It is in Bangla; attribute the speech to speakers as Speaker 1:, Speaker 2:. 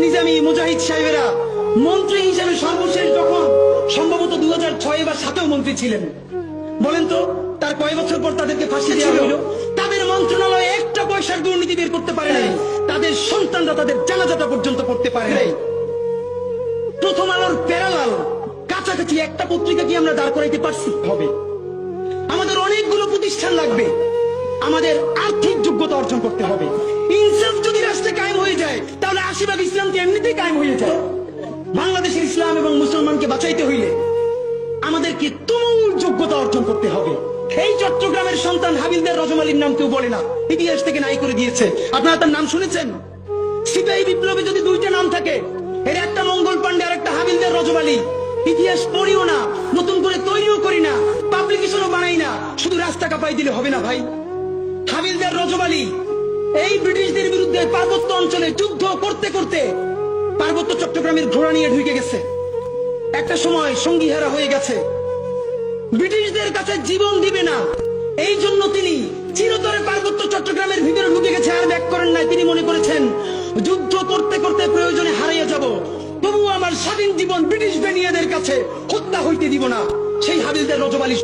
Speaker 1: নিজামী মুজাহিদ সাহেবেরা মন্ত্রী হিসেবে সর্বশেষ যখন সম্ভবত 2006 বা 2007 মন্ত্রী ছিলেন, বলেন তো তার কয় বছর পর তাদেরকে ফাঁসি দেওয়া হলো? তাদের মন্ত্রণালয়ে একটা পয়সার দুর্নীতি বের করতে পারে নাই, তাদের সন্তানরা তাদের জানাজাটা পর্যন্ত করতে পারে নাই। প্রথম আলোর প্যারালাল কাছাকাছি একটা পত্রিকা কি আমরা দাঁড় করাইতে পারছি? হবে। আমাদের অনেকগুলো প্রতিষ্ঠান লাগবে, আমাদের আর্থিক যোগ্যতা অর্জন করতে হবে। ইনসাফ যদি রাষ্ট্রে কায়েম হয়ে যায় তাহলে 80% ইসলাম তো এমনিতেই কায়েম হয়ে যায়। বাংলাদেশের ইসলাম এবং মুসলমানকে বাঁচাইতে হইলে আমাদেরকে তুমুল যোগ্যতা অর্জন করতে হবে। এই চট্টগ্রামের সন্তান হাবিলদার রজব আলীর নাম কেউ বলে না, ইতিহাস থেকে নাই করে দিয়েছে। আপনারা তার নাম শুনেছেন? সিপাহী বিপ্লবে যদি দুইটা নাম থাকে, এর একটা মঙ্গল পান্ডে আর একটা হাবিলদার রজব আলী, ইতিহাস পড়িও না, নতুন করে তৈরিও করি না, পাবলিকেশনও বানাই না, শুধু রাস্তা কাঁপাই দিলে হবে না ভাই। হাবিলদার রজব আলী এই ব্রিটিশদের বিরুদ্ধে পার্বত্য অঞ্চলে যুদ্ধ করতে করতে পার্বত্য চট্টগ্রামের ঘোড়া নিয়ে ঢুকে গেছে। একটা সময় সঙ্গীহারা হয়ে গেছে, ব্রিটিশদের কাছে জীবন দিবে না, এই জন্য তিনি চিরতরে পার্বত্য চট্টগ্রামের ভিতরে ঢুকে গেছে, আর ব্যাক করেন নাই। তিনি মনে করেছেন যুদ্ধ করতে করতে প্রয়োজনে হারিয়ে যাব, তবুও আমার স্বাধীন জীবন ব্রিটিশ বেনিয়াদের কাছে হত্যা হইতে দিব না। সেই হাবিলদার রজব আলী